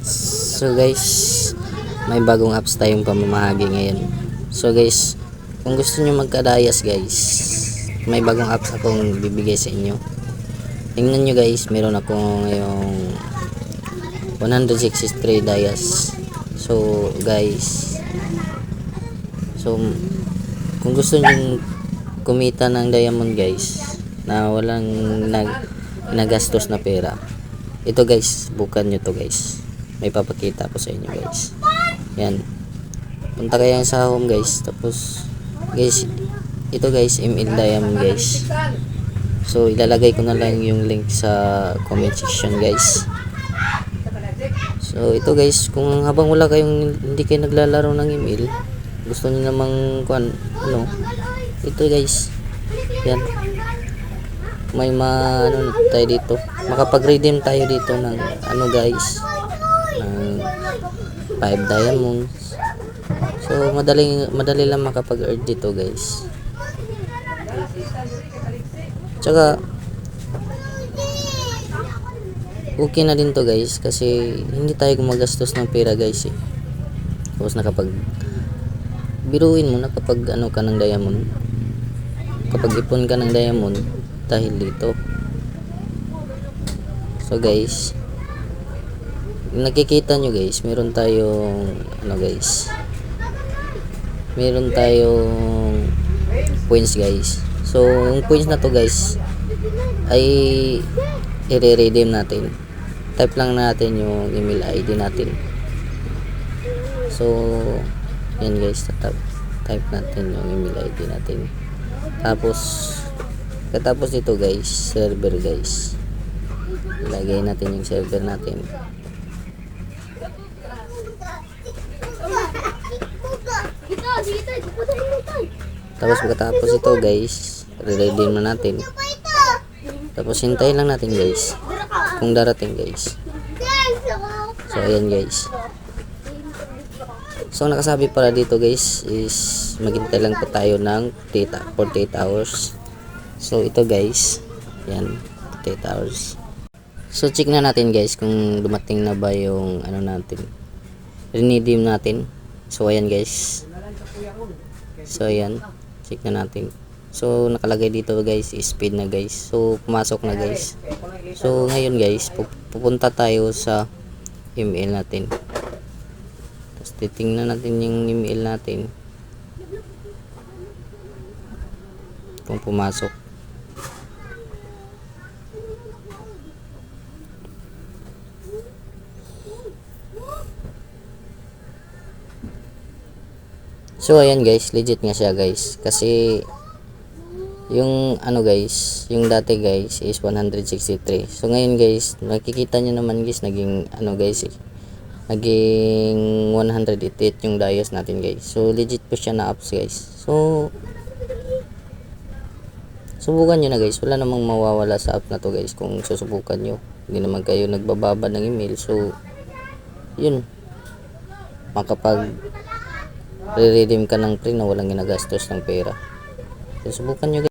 So guys, may bagong apps tayong pamamahagi ngayon. So guys, kung gusto nyo magkadayas guys, may bagong apps akong bibigay sa inyo. Tingnan nyo guys, meron ako ngayong 163 dayas. So guys, kung gusto nyo kumita ng diamond guys, na walang nagastos na pera, ito guys, bukan nyo to guys. May papakita ko sa inyo guys. Yan, punta kayo sa home guys, tapos guys, ito guys, ML Diamond guys. So ilalagay ko na lang yung link sa comment section guys. So ito guys, kung habang wala kayong, hindi kayo naglalaro ng ML, gusto niyo namang ito guys, yan, may tayo dito, makapag-redeem tayo dito ng guys, ng 5 diamonds. So madali lang makapag-earn dito guys. Tsaka okay na din to guys, kasi hindi tayo gumagastos ng pera guys Tapos biruin mo na kapag ka ng diamond, kapag ipon ka ng diamond dahil dito. So guys, nakikita nyo guys, meron tayong meron tayong points guys. So yung points na to guys ay i-redeem natin. Type lang natin yung email ID natin. So yan guys, type natin yung email ID natin. Katapos dito guys, server guys, ilagay natin yung server natin. Tapos pagkatapos ito guys, re-redeem na natin. Tapos hintayin lang natin guys kung darating guys. So ayan guys. So nakasabi pala dito guys is maghintay lang po tayo ng 48 hours. So ito guys, yan, 48 hours. So check na natin guys kung dumating na ba yung natin, redeem natin. So ayan guys. So ayan, check na natin. So nakalagay dito guys, speed na guys. So pumasok na guys. So ngayon guys, pupunta tayo sa email natin. Tapos titingnan natin yung email natin kung pumasok. So ayan guys, legit nga siya guys, kasi yung guys, yung dati guys is 163. So ngayon guys, nakikita nyo naman guys, naging naging 188 yung dayas natin guys. So legit po siya na apps guys. So subukan nyo na guys, wala namang mawawala sa app na to guys kung susubukan nyo. Hindi naman kayo nagbababa ng email. So yun, makapag re-redeem ka ng free na walang ginagastos ng pera. So subukan nyo guys.